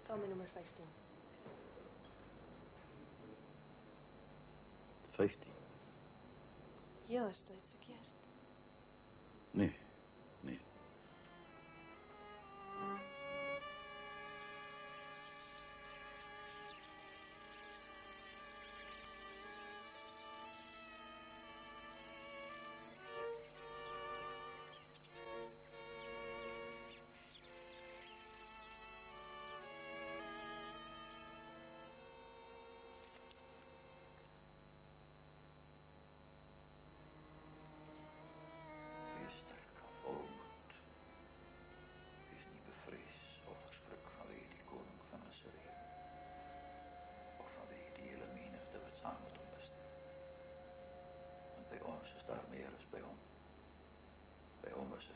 Kamer nummer 15. 15? Ja, is steeds verkeerd. Nee, nee.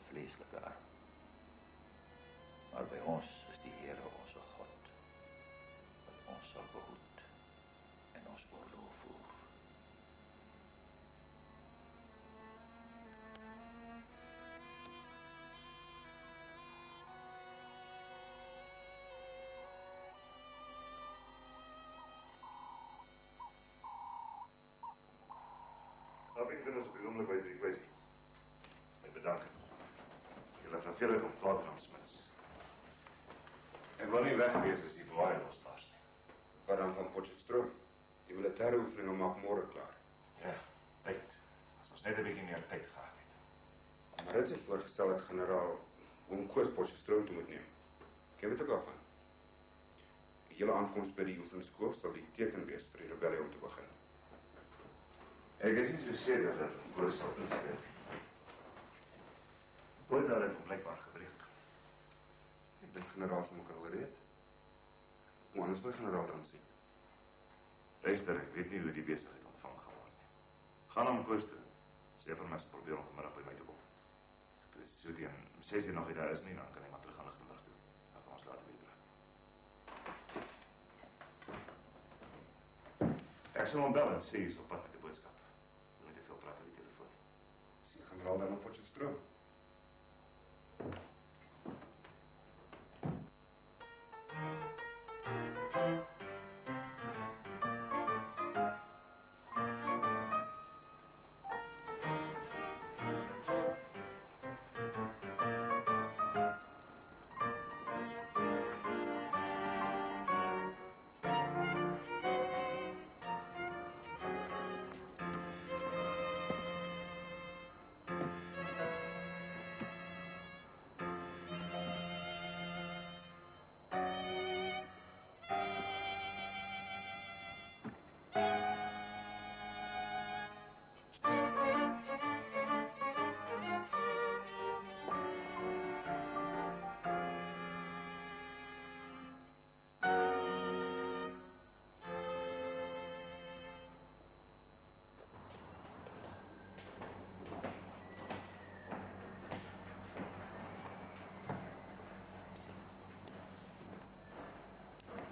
Vleeslike arm. Maar by ons is die Here onze God, wat ons sal behoed en ons oorlog voer. Ik vind ons op die oomblik by die kwessie. Ek bedank. Julle verveel het om plaat aan Smits. Ek wil nie wegwees as die bewaai losplaas nie. Wat dan van Potchefstroom? Die militaire oefeningen maak môre klaar. Ja, tyd. As ons net 'n bietjie meer tyd gehad het. Maar dit is voorgestel dat generaal Oomkoos Potchefstroom toe moet neem. Ken weet ook al van. Die hele aankoms by die oefeningsskool sal die teken wees vir die rebellie om te begin. Ek is nie so seker dat Oomkoos sal instel. Botha het hom blijkbaar gebreek. Ek dink generaal sal mekaar gereed. Hoe anders wil generaal dan sien? Luister, ek weet nie hoe die besigheid ontvang gaan word nie. Gaan hom Koos toe. Sê vir my as probeer om vanmiddag by my te kom. Dis so teen 6 uur nog nie daar is nie, dan kan hy maar terug aan Lichtenburg toe. Dan gaan ons later weer terug. Ek sal hom bel en sê hy is op pad met die boodskap. Wil nie te veel praat op die telefoon. Sien generaal dan op Potchefstroom?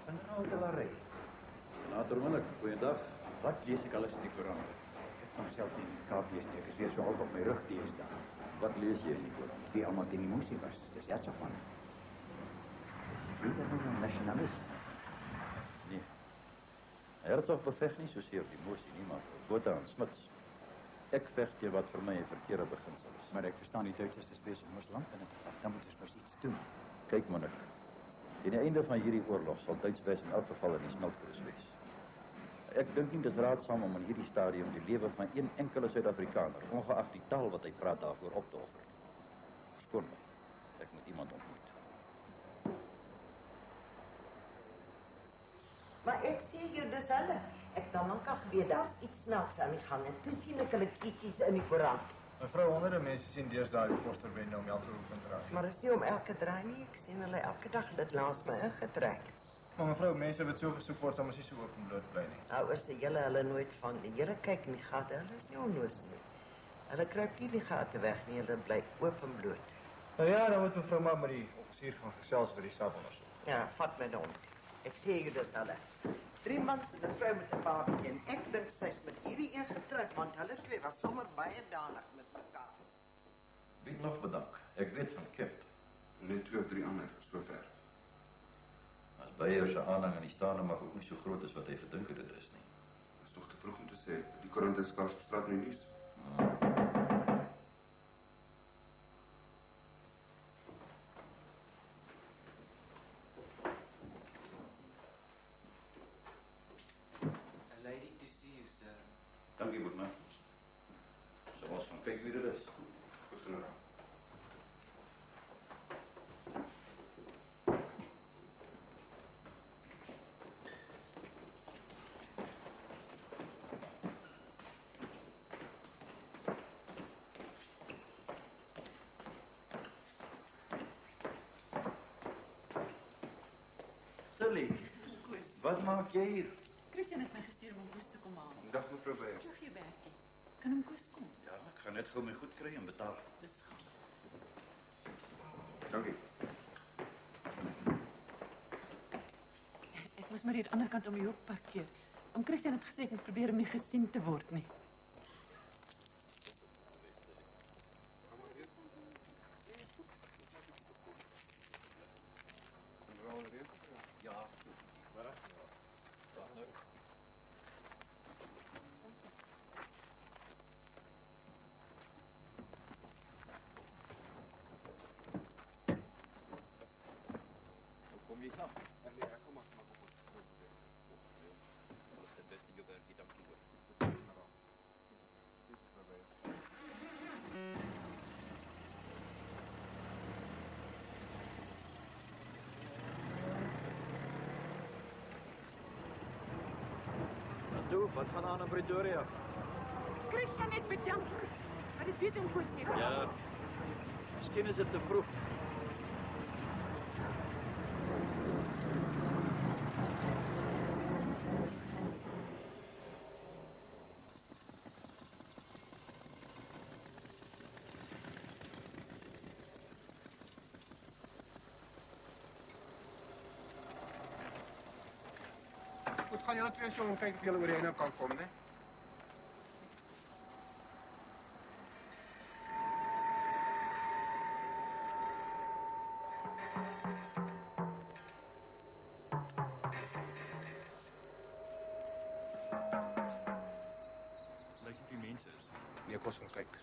Generaal de Larey. Senator Minnick, goeiedag. Wat lees ek alles in die koerant? Ek het homself nie in die Kaap lees nie. Ek is weer so half op my rug deesdae. Wat lees jy in die koerant? Die allemaal in die moesie was. Dis Herzog man. Is jy dan nog een nationalist? Nee. Herzog beveg nie soseer die moesie nie, maar Botha en Smits. Ek veg teen wat vir my 'n verkeerde beginsel is. Maar ek verstaan die Duitsers is besig om ons land binne te vat. Dan moet ons mos iets doen. Kyk Minnick. Teen die einde van hierdie oorlog sal Duits-Wes in elk geval in die smeltkroes wees. Ek dink nie dis raadsaam om in hierdie stadium die lewe van een enkele Suid-Afrikaner, ongeag die taal wat hy praat, daarvoor op te offer. Verskoon my, ek moet iemand ontmoet. Maar ek sê jou dis hulle. Ek dan lank al geweet daar's iets snaaks aan die gang en toe sien ek hulle kiekies in die koerant. Mevrou, honderde mense sien deesdae die Forsterwende om elke hoek en draai. Maar is nie om elke draai nie, ek sien hulle elke dag dit langs my ingetrek. Maar mevrou, mense wat so gesoek word, sal mos nie so openbloot bly nie. Nou sê julle hulle nooit van die Here kyk in die gate, hulle is nie onnoos nie. Hulle kruip nie die gate weg nie, hulle bly openbloot. Nou ja, dan moet mevrou maar met die offisier van gesels vir die saak ondersoek. Ja, vat my dan. Ek sê jy dis hulle. 3 mans en 'n vrou met 'n babatjie en ek dink sy's met hierdie een getroud want hulle twee was sommer baie danig met mekaar. Wie nog bedank? Ek weet van Kemp. Net 2 of 3 ander, sover. As Beyer se aanhang aan die staande mag ook nie so groot is wat hy gedink het dit is nie. Dit is nog te vroeg om te sê. Die koerant is skaars op straat in die nuus. Dankie, Boetman. Zal ons van kyk wie dit is. Goed, generaal. Tilly, wat maak jy hier? Christian het my gestuur om Koos te kom haal. Dag mevrou Beyers. Dag jy Bertie. Kan hom Koos kom? Ja, ek gaan net gou my goed kry en betaal. Dis goed. Dankie. Ek moes maar hier aan die ander kant om die hoek parkeer. Oom Christian het gesê ek moet probeer om nie gesien te word nie. Ja. Kom jy saam? Nee, ek kom maar op. Dat is het beste jou werk, dankie hoor. Wat gaan aan in Pretoria? Christian het bedank. Maar dit weet hom Koos seker. Ja. Miskien is dit te vroeg. Goed, gaan julle twee so en kyk of julle oor die ene kan kom, né? Lyk nie die mense is nie. Nee, kom ons gaan kyk.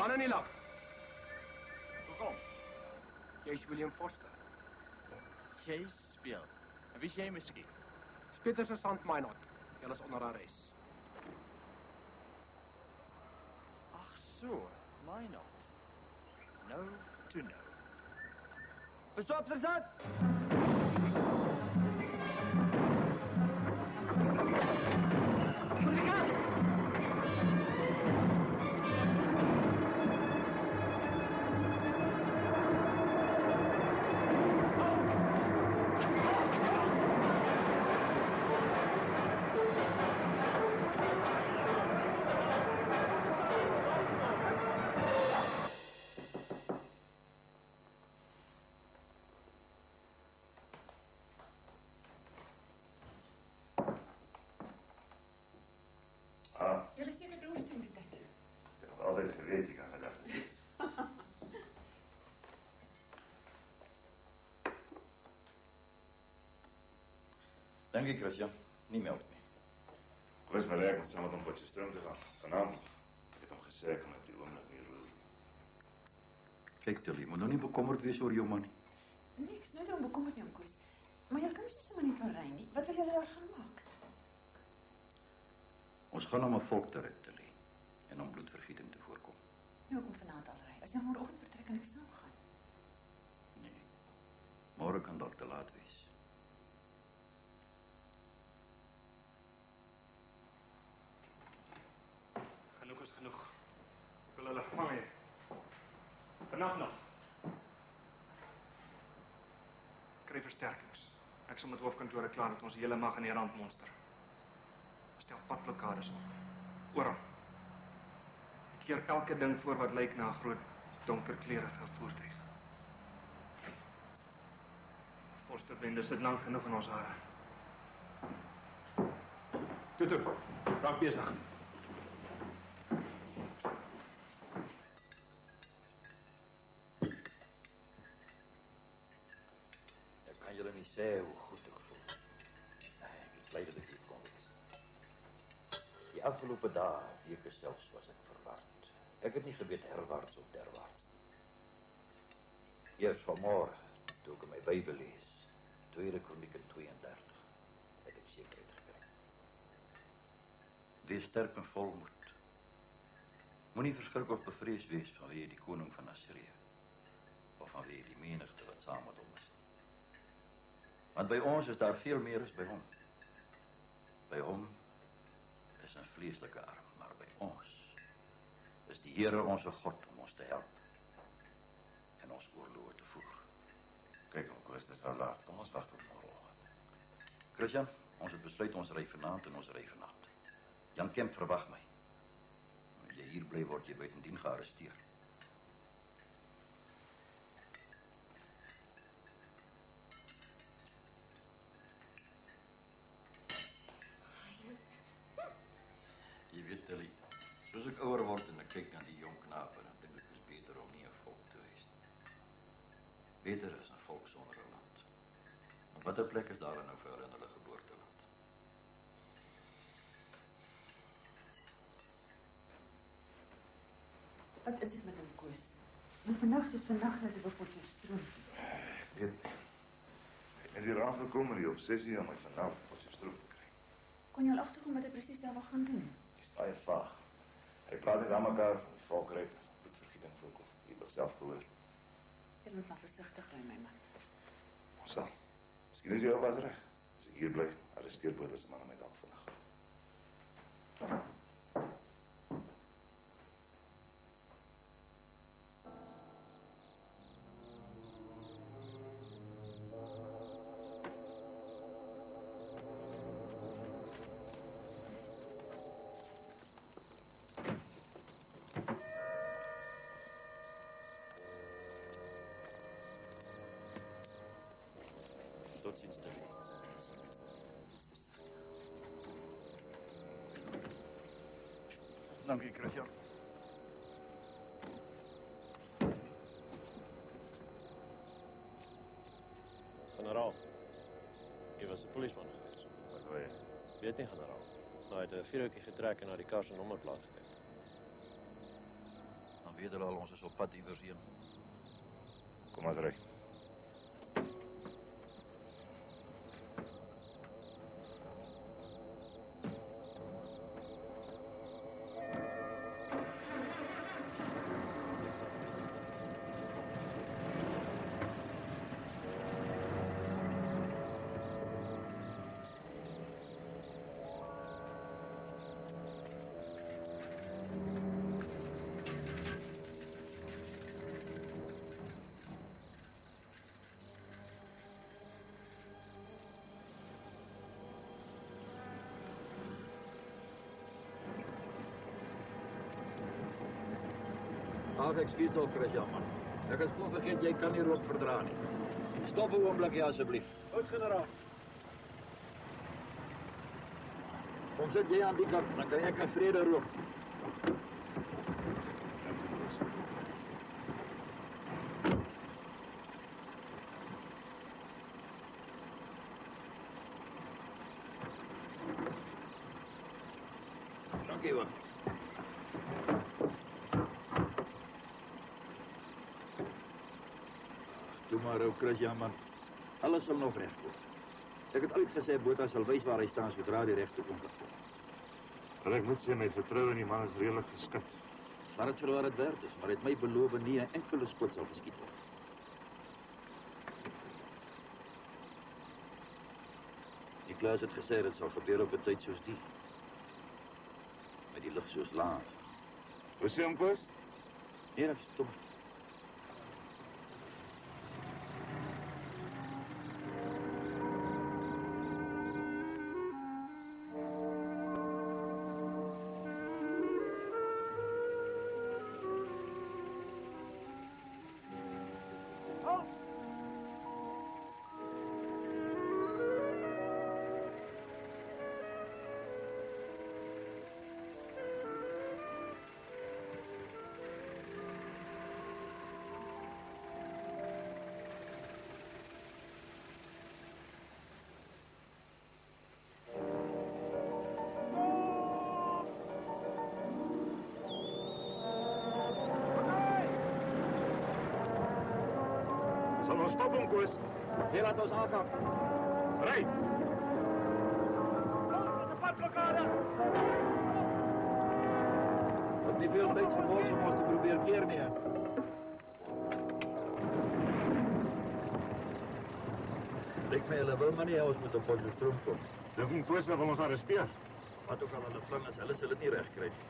Anna nie lag. Hoekom? Jy's William Forster. Jy speel. En wie is jy miskien? Peter se Sant Minot. Julle is onder arrest. Ag so, Minot. No to know. Bestop verzet! Dankie, Christian. Nie melk nie. Ik was bereid om samen met een Potchefstroom te gaan. Vanavond. Ik heb hem gezegd om die oomblik niet roer. Kijk, Tilly, je moet nog niet bekommerd wees oor jou man nie. Nee, ek is nooit daarom bekommerd nie, oom Koos. Maar jy kan mos nie sommer net van ry nie. Wat wil julle daar gaan maak? Ons gaan om 'n volk te red, Tilly. En om bloedvergieting te voorkom. Nou kom vanaand al ry. As jy môreoggend vertrek kan ek saam gaan. Nee. Môre kan dalk te laat wees. Genoeg is genoeg. Ek wil hulle gevang hê. Vannacht nog. Kry versterkings. Ek sal met hoofkantore klaar met ons hele mag in die randmonster. Stel padblokkades op. Oral. Ek keer elke ding voor wat lyk na 'n groot donkerkleurige voertuig. Forsterbende sit lank genoeg in ons hare. Toe, raak besig. Ek kan julle nie sê hoe goed ek voel. Nee, ek is bly dat ek hier kon wees. Die afgelope dae, weke selfs, was ek verward. Ek het nie geweet herwaarts of derwaarts nie. Eers vanmôre, toe ek my Bybel lees, 2 Kronieke 32, het ek sekerheid gekry. Wees sterk en vol moed. Moenie verskrik of bevrees wees vanweë die koning van Assirië, of vanweë die menigte wat saam met hom is. Want by ons is daar veel meer as by hom. By hom is 'n vleeslike arm, maar by ons is die Here onze God om ons te help en ons oorloë te voer. Kijk, om Christus al laat. Kom ons wacht op môreoggend. Christian, ons het besluit ons ry vanaand en ons ry vannacht. Jan Kemp verwag my. As jy hier bly, word jy buitendien gearresteer. Jy weet, Tilly, soos ek ouer word en ek kyk na die jong knape, dan dink ek is beter om nie 'n volk te wees nie. Beter is 'n volk sonder 'n land. En watter plek is daar nou vir hulle in hulle geboorteland? Wat is dit met hom, Koos? Nou vannacht is vannacht dat hy op Potchefstroom. Ek weet nie. Ek het net hier aangekom en die obsessie om my vanavond op Potchefstroom te kry. Kon jy al agterkom wat hy presies daar wil gaan doen? Dis baie vaag. Hy praat net aan mekaar van die volkryk, bloedvergieting voorkom. Jy het self gehoor. Jy moet maar versigtig ry, my man. Ons sal. Miskien is jy al was reg. As ek hier bly, arresteer Botha se man my dalk vandag. Tot ziens, Tilly. Dankie, Christian. Generaal, jy was 'n polisieman geweest. Wat wil jy? Weet nie, generaal. Nou het 'n vuurtjie getrek en na die kar se nommerplaat gekyk. Dan weet hulle al ons is op pad iewers heen. Kom maar ry. Ag, ekskuus tog, Christian, man. Ek het gewoon vergeet, jy kan nie rook verdra nie. Stop 'n oomblikkie asseblief. Goed, generaal. Kom sit jy aan die kant, dan kan ek in vrede rook. Dankie hoor. Doe maar ook, Chris, ja man. Alles sal nog regkom. Ek het altyd gesê Botha sal wys waar hy staan sodra die regte oomblik kom. En ek moet sê my vertroue in die man is redelik geskit. Vat dit vir wat dit werd is, maar hy het my beloof nie 'n enkele skot sal geskiet word. Die Klaas het gesê dit sal gebeur op 'n tyd soos die. Met die lug soos laag. Hoe sê hom, Koos? Nee, dat is stom. Stop hom, Koos. Hier laat ons aangaan. Ry! Dis 'n padblokkade. Wat nie veel tyd gemors om ons te probeer keer nie. Lyk my hulle wil maar nie ons moet op Potchefstroom kom. Dink hom Koos wil ons arresteer. Wat ook al hulle plan is, hulle sal dit nie reg kry nie.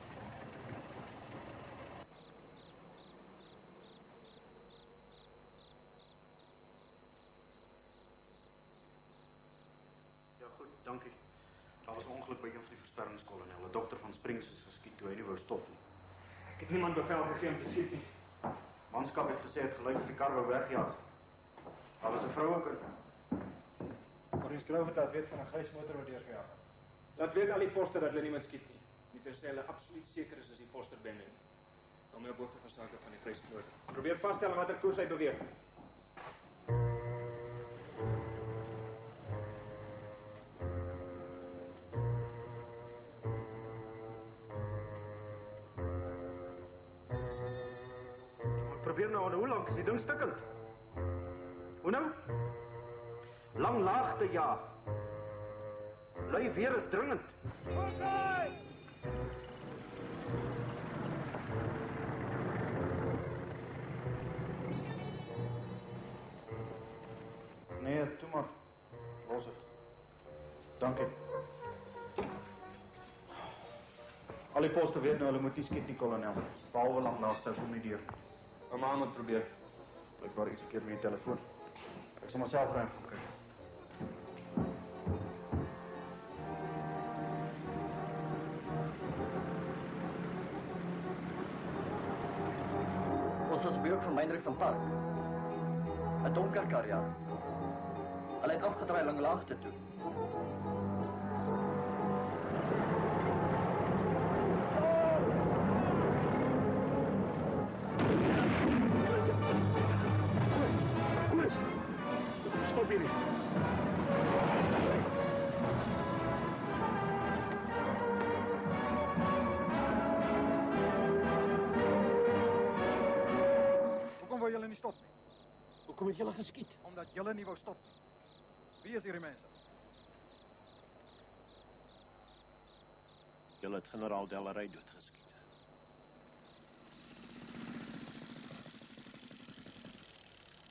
Dankie. Daar was 'n ongeluk by een van die versperringskolonel. 'n Dokter van Springs is geskiet toe hy nie wou stop nie. Ek het niemand bevel gegee om te skiet nie. Manskap het gesê het gelyk of die kar wou wegjaag. Daar was 'n vrou ook in. Maar die skryf het weet van 'n grys motor wat deurgejaag het. Dat weet al die poste dat hulle niemand skiet nie. Nie tersê hulle absoluut seker is die Foster bende nie. Kom my op hoogte van sake van die grys motor. Probeer vasstel watter koers hy beweeg. Probeer nou, hoe lank is die ding stukkend? Hoe nou? Lang laagte, ja. Lui weer is dringend. Nee, toe maar. Los het. Dankie. Al die poste weet nou, hulle moet nie skiet nie, kolonel. Behalwe lang laagte, kom nie deur. 'n Man moet probeer. Ek wou iets 'n keer met die telefoon. Ek sal myself gaan kyk. Ons was beurt van Meinrich van Park. 'n Donker karjaar. Hulle het afgedraai lang laagte toe. Stop hier. Hoekom wou julle nie stop nie? Hoekom het julle geskiet? Omdat julle nie wou stop nie. Wie is hierdie mense? Julle het generaal Delarey doodgeskiet.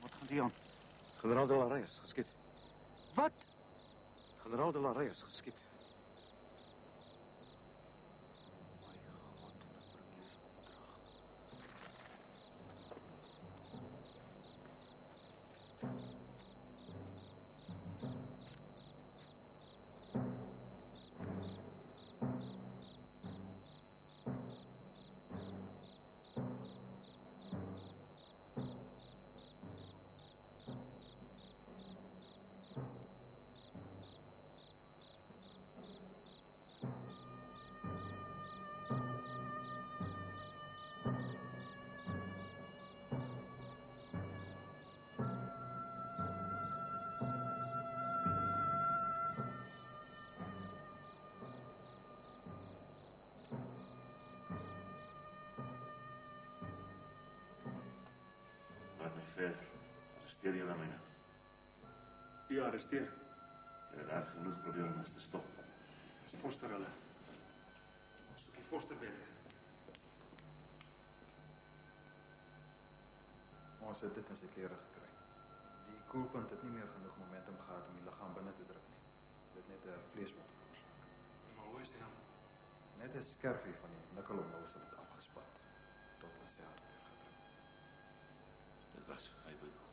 Wat gaan die aan? Generaal Delarey is geskiet. Wat? Generaal Delarey is geskiet. Arresteer julle my nou. U arresteer. Jy het erg genoeg probeer om ons te stop. Dis Foster hulle. Ons soek die Fosterwerk. Ons het dit in sy klere gekry. Die koelpunt het nie meer genoeg momentum gehad om die liggaam binne te druk nie. Dit net 'n vleeswond veroorsaak. Maar hoe is die dan? Net 'n skerfie van die nikkelomhulsel het afgespat tot in sy hart neergedruk. Dit was vir my bedoel.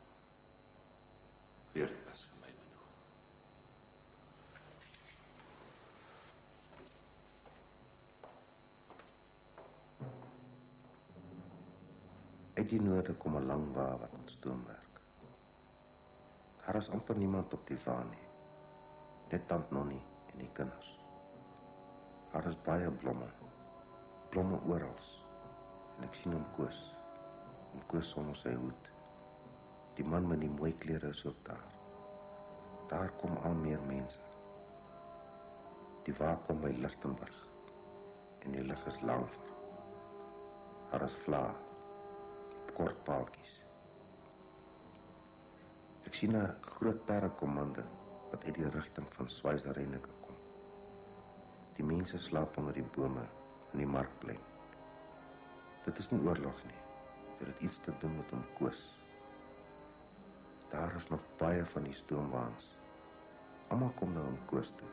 Weer dit was vir my bedoel. Uit die noorde kom 'n lang wa wat ons stoomwerk. Daar is amper niemand op die wa nie. Net tant Nonnie en die kinders. Daar is baie blomme. Blomme oral. En ek sien hom Koos. En Koos sonder sy hoed. Die man met die mooi klere is ook daar. Daar kom al meer mense. Die wa kom by Lichtenburg. En die lig is lang. Daar is vla. Kort paaltjies. Ek sien 'n groot perdekommando wat uit die rigting van Schweizerrenike kom. Die mense slaap onder die bome in die markplein. Dit is nie oorlog nie. Dit het iets te doen met hom Koos. Daar is nog baie van die stoomwaans. Almal kom nou om Koos toe.